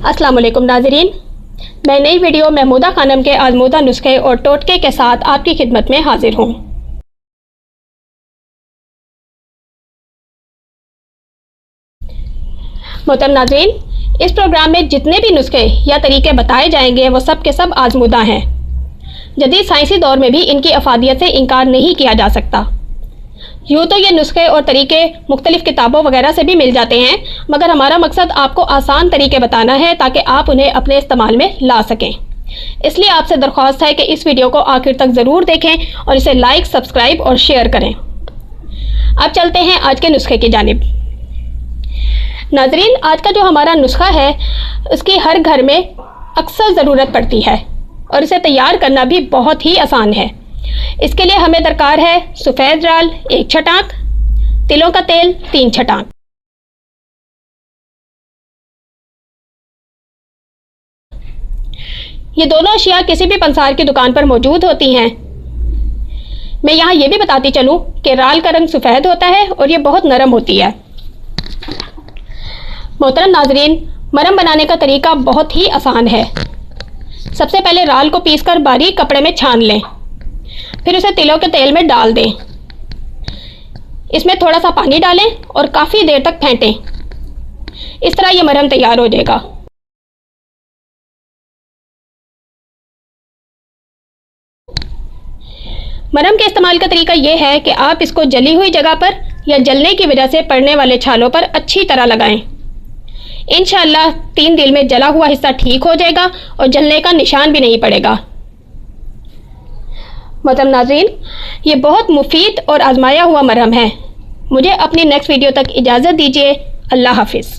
अस्सलाम वालेकुम नाज़रीन, मैं नई वीडियो महमूदा खानम के आज़मूदा नुस्खे और टोटके के साथ आपकी खिदमत में हाजिर हूँ। मोहतरम नाज़रीन, इस प्रोग्राम में जितने भी नुस्खे या तरीके बताए जाएंगे वो सब के सब आज़मूदा हैं। जदीद साइंसी दौर में भी इनकी अफादियत से इनकार नहीं किया जा सकता। यूँ तो ये नुस्खे और तरीके मुख्तलिफ़ किताबों वगैरह से भी मिल जाते हैं, मगर हमारा मकसद आपको आसान तरीके बताना है ताकि आप उन्हें अपने इस्तेमाल में ला सकें। इसलिए आपसे दरख्वास्त है कि इस वीडियो को आखिर तक ज़रूर देखें और इसे लाइक, सब्सक्राइब और शेयर करें। अब चलते हैं आज के नुस्खे की जानिब। नाज़रीन, आज का जो हमारा नुस्खा है उसकी हर घर में अक्सर ज़रूरत पड़ती है और इसे तैयार करना भी बहुत ही आसान है। इसके लिए हमें दरकार है सफ़ेद दाल 1 छटाक, तिलों का तेल 3 छटाक। ये दोनों अशिया किसी भी पंसार की दुकान पर मौजूद होती हैं। मैं यहाँ ये भी बताती चलूँ कि राल का रंग सफ़ेद होता है और ये बहुत नरम होती है। मोहतरम नाज़रीन, मरम बनाने का तरीका बहुत ही आसान है। सबसे पहले राल को पीसकर बारीक कपड़े में छान लें, फिर उसे तिलों के तेल में डाल दें। इसमें थोड़ा सा पानी डालें और काफ़ी देर तक फेंटें। इस तरह ये मरहम तैयार हो जाएगा। मरहम के इस्तेमाल का तरीका यह है कि आप इसको जली हुई जगह पर या जलने की वजह से पड़ने वाले छालों पर अच्छी तरह लगाएं। इंशाअल्लाह 3 दिन में जला हुआ हिस्सा ठीक हो जाएगा और जलने का निशान भी नहीं पड़ेगा। मोहतरम नाज़रीन, ये बहुत मुफीद और आजमाया हुआ मरहम है। मुझे अपनी नेक्स्ट वीडियो तक इजाज़त दीजिए। अल्लाह हाफिज़।